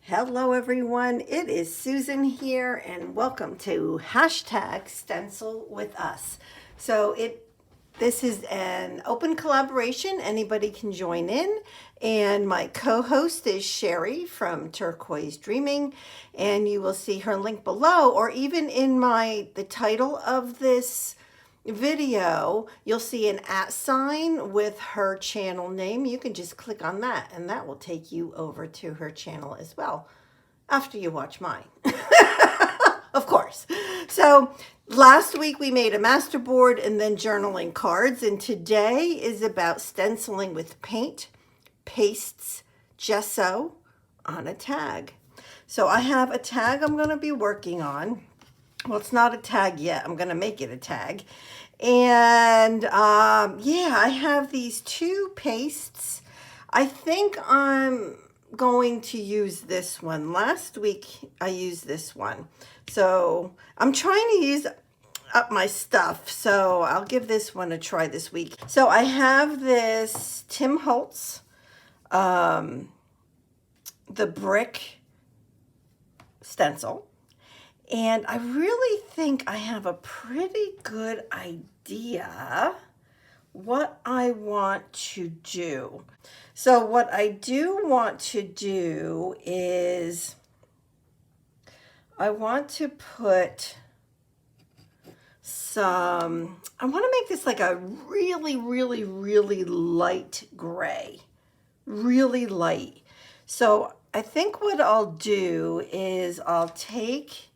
Hello everyone, it is Susan here and welcome to hashtag Stencil with Us. This is an open collaboration, anybody can join in, and my co-host is Sheree from Turquoise Dreaming, and you will see her link below, or even in the title of this video, you'll see an @ with her channel name. You can just click on that and that will take you over to her channel as well after you watch mine. Of course. So last week we made a master board and then journaling cards, and today is about stenciling with paint, pastes, gesso on a tag. So I have a tag I'm going to be working on. Well, it's not a tag yet. I'm going to make it a tag. And yeah, I have these two pastes. I think I'm going to use this one. Last week I used this one. So I'm trying to use up my stuff. So I'll give this one a try this week. So I have this Tim Holtz, the brick stencil. And I really think I have a pretty good idea what I want to do. So what I do want to do is I want to put some, I want to make this like a really, really, really light gray, really light. So I think what I'll do is I'll take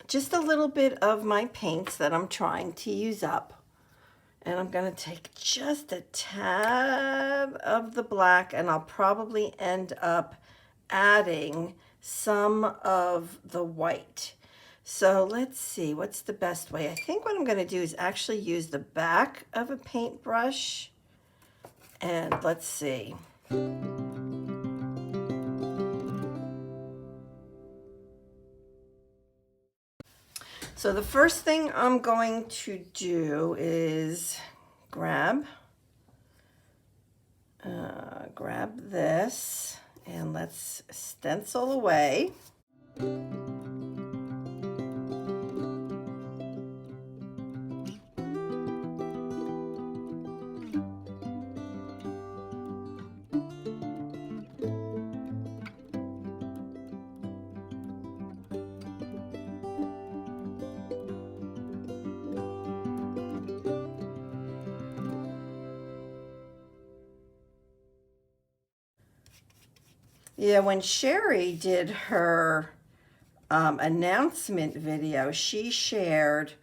just a little bit of my paints that I'm trying to use up, and I'm going to take just a tad of the black, and I'll probably end up adding some of the white. So let's see, what's the best way? I think what I'm going to do is actually use the back of a paintbrush, and let's see. So the first thing I'm going to do is grab this and let's stencil away. Yeah, when Sheree did her announcement video, she shared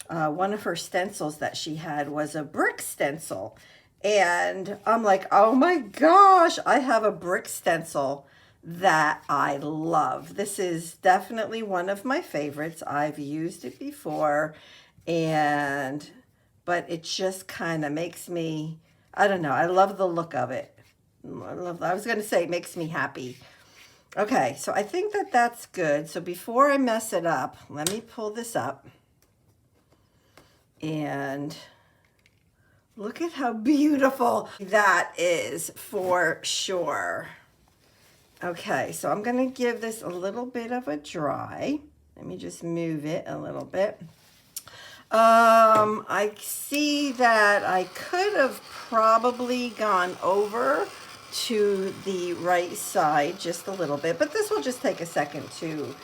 one of her stencils that she had was a brick stencil. And I'm like, oh my gosh, I have a brick stencil that I love. This is definitely one of my favorites. I've used it before, but it just kind of makes me, I don't know, I love the look of it. I was going to say it makes me happy. Okay, so I think that that's good. So before I mess it up, let me pull this up. And look at how beautiful that is for sure. Okay, so I'm going to give this a little bit of a dry. Let me just move it a little bit. I see that I could have probably gone over to the right side just a little bit, but this will just take a second to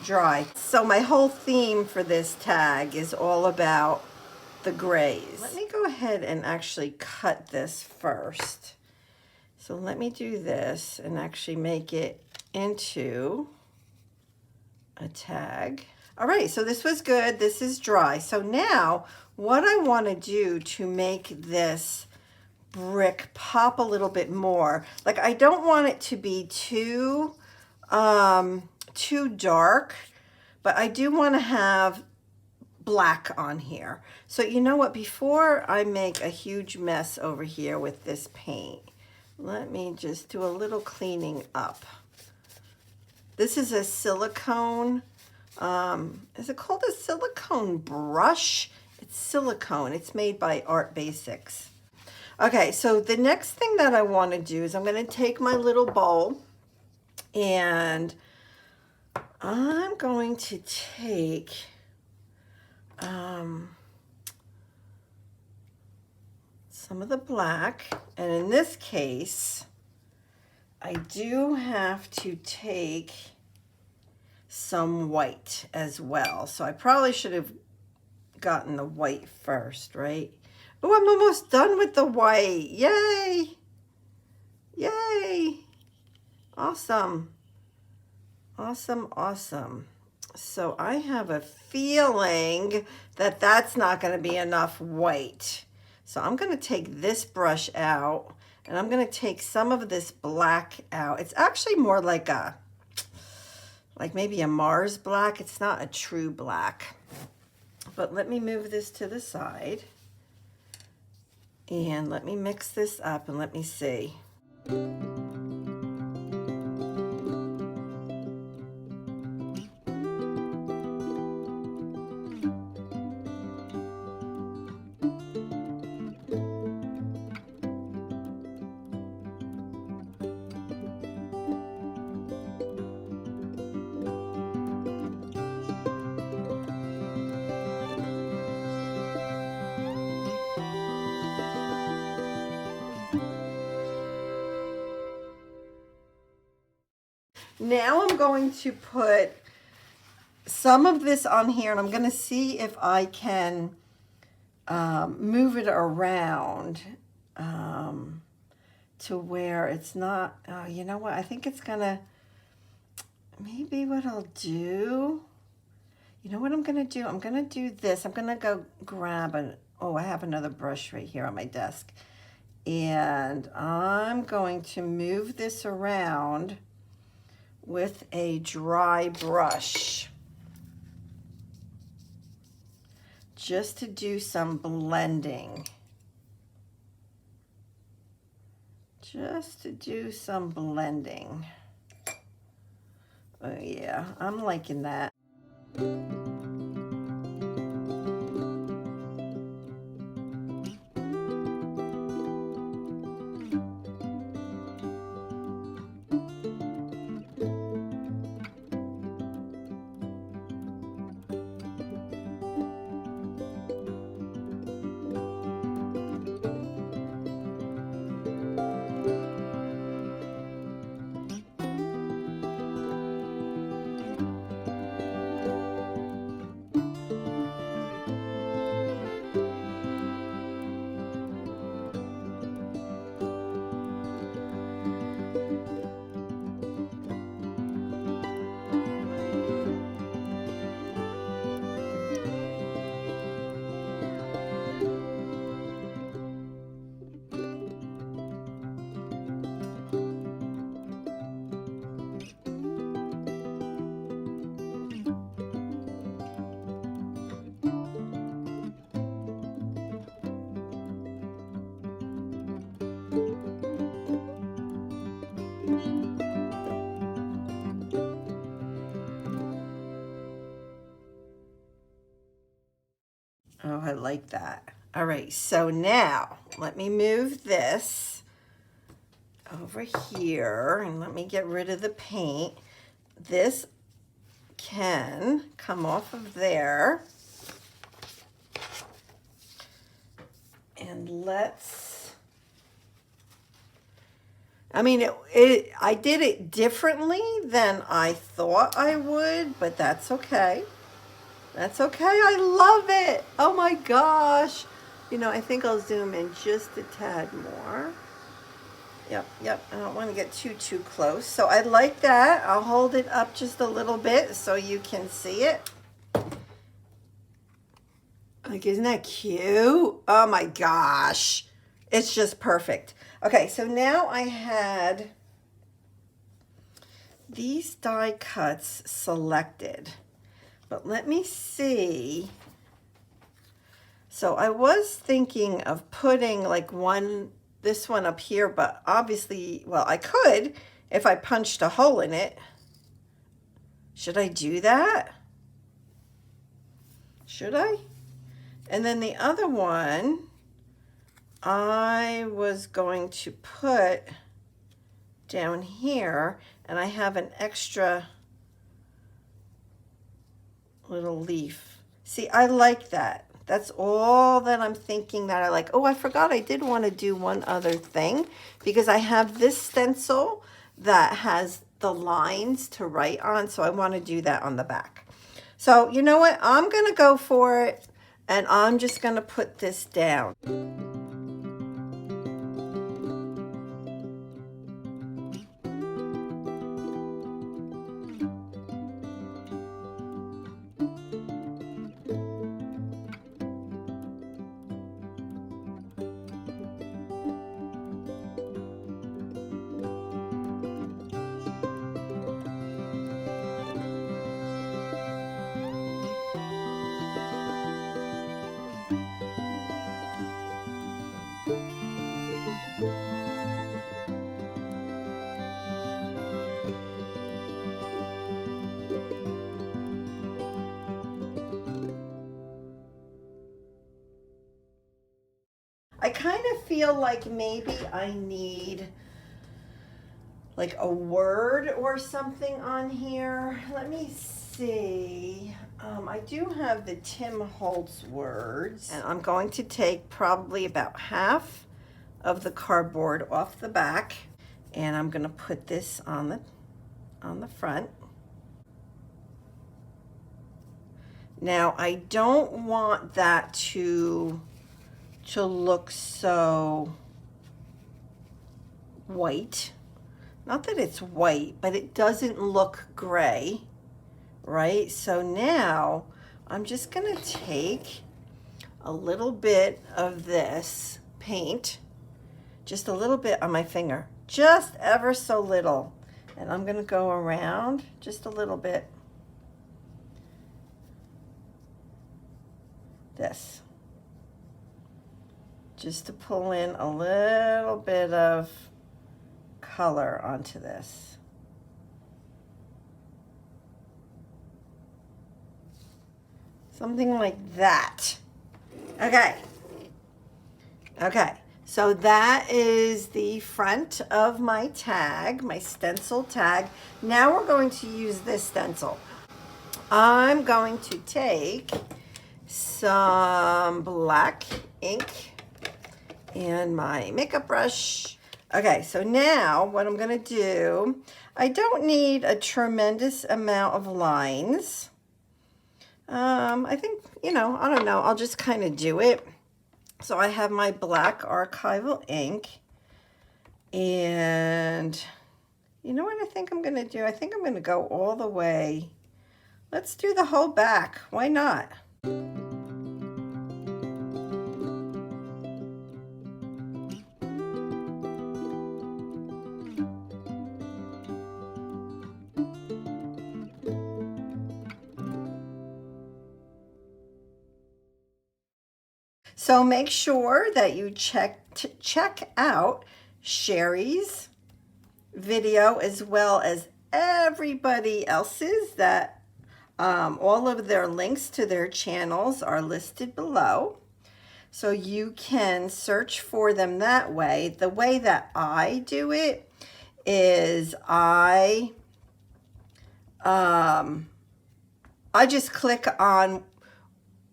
dry. So my whole theme for this tag is all about the grays. Let me go ahead and actually cut this first. So let me do this and actually make it into a tag. All right, so this was good. This is dry. So now what I want to do to make this brick pop a little bit more, like I don't want it to be too dark, but I do want to have black on here. So you know what, before I make a huge mess over here with this paint, let me just do a little cleaning up. This is a silicone, is it called a silicone brush? It's silicone. It's made by Art Basics. Okay, so the next thing that I want to do is I'm going to take my little bowl and I'm going to take some of the black, and in this case I do have to take some white as well. So I probably should have gotten the white first, right? Oh, I'm almost done with the white. Yay! Yay! Awesome. Awesome, awesome. So I have a feeling that that's not going to be enough white. So I'm going to take this brush out and I'm going to take some of this black out. It's actually more like maybe a Mars black. It's not a true black. But let me move this to the side and let me mix this up and let me see. Now I'm going to put some of this on here, and I'm going to see if I can move it around to where it's not, oh, you know what, I think it's going to, maybe what I'll do, you know what I'm going to do? I'm going to do this. I'm going to go grab I have another brush right here on my desk. And I'm going to move this around with a dry brush just to do some blending. Just to do some blending. Oh yeah, I'm liking that. Oh, I like that. All right, so now let me move this over here and let me get rid of the paint. This can come off of there. And I did it differently than I thought I would, but that's okay. That's okay. I love it. Oh my gosh. I think I'll zoom in just a tad more. Yep. I don't want to get too close. So I like that. I'll hold it up just a little bit so you can see it. Like, isn't that cute? Oh my gosh. It's just perfect. Okay, so now I had these die cuts selected. But let me see. So I was thinking of putting like this one up here, but obviously, well, I could if I punched a hole in it. Should I do that? Should I? And then the other one, I was going to put down here, and I have an extra little leaf. See, I like that. That's all that I'm thinking that I like. Oh, I forgot I did want to do one other thing, because I have this stencil that has the lines to write on, so I want to do that on the back. So you know what? I'm going to go for it, and I'm just going to put this down. I kind of feel like maybe I need like a word or something on here. Let me see. I do have the Tim Holtz words, and I'm going to take probably about half of the cardboard off the back, and I'm going to put this on the front. Now, I don't want that to look so white. Not that it's white, but it doesn't look gray, right? So now I'm just gonna take a little bit of this paint, just a little bit on my finger, just ever so little. And I'm gonna go around just a little bit. This. Just to pull in a little bit of color onto this. Something like that. Okay. Okay, so that is the front of my tag, my stencil tag. Now we're going to use this stencil. I'm going to take some black ink and my makeup brush. Okay, so now what I'm gonna do, I don't need a tremendous amount of lines. I think, I don't know, I'll just kind of do it. So I have my black archival ink, and you know what I think I'm gonna do? I think I'm gonna go all the way. Let's do the whole back, why not? So make sure that you check out Sheree's video as well as everybody else's. That all of their links to their channels are listed below. So you can search for them that way. The way that I do it is I just click on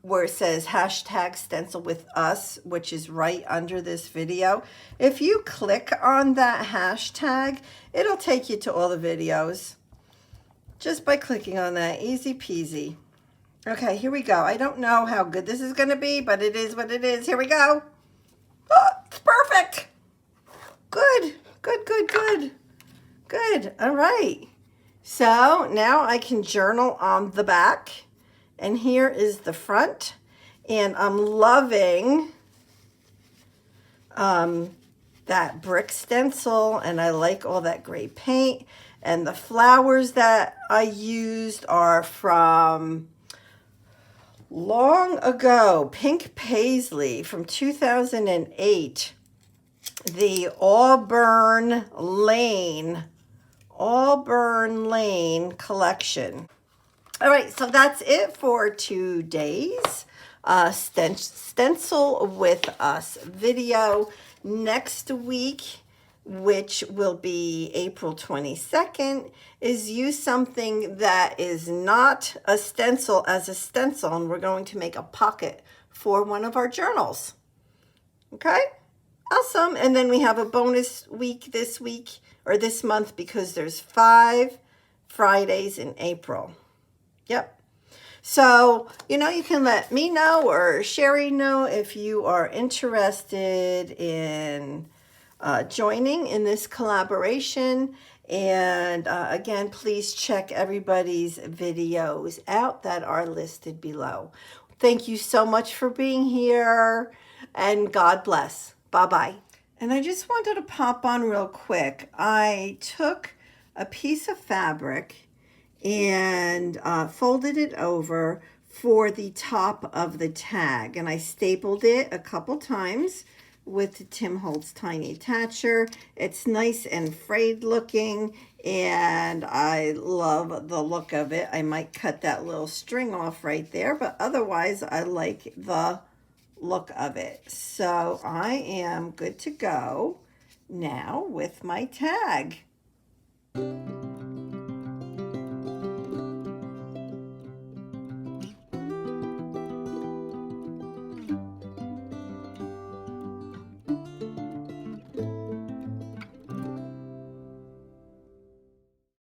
where it says hashtag stencil with us, which is right under this video. If you click on that hashtag, it'll take you to all the videos just by clicking on that. Easy peasy. Okay, here we go. I don't know how good this is going to be, but it is what it is. Here we go. Oh, it's perfect. Good, good, good, good. Good. All right. So now I can journal on the back. And here is the front, and I'm loving that brick stencil, and I like all that gray paint, and the flowers that I used are from long ago, Pink Paisley from 2008, the Auburn Lane collection. All right, so that's it for today's Stencil with Us video next week, which will be April 22nd, is use something that is not a stencil as a stencil, and we're going to make a pocket for one of our journals. Okay, awesome. And then we have a bonus week this week, or this month, because there's 5 Fridays in April. Yep. So, you know, you can let me know or Sheree know if you are interested in joining in this collaboration. And again, please check everybody's videos out that are listed below. Thank you so much for being here, and God bless. Bye-bye. And I just wanted to pop on real quick. I took a piece of fabric and folded it over for the top of the tag, and I stapled it a couple times with the Tim Holtz Tiny Attacher. It's nice and frayed looking, and I love the look of it. I might cut that little string off right there, but otherwise I like the look of it. So I am good to go now with my tag.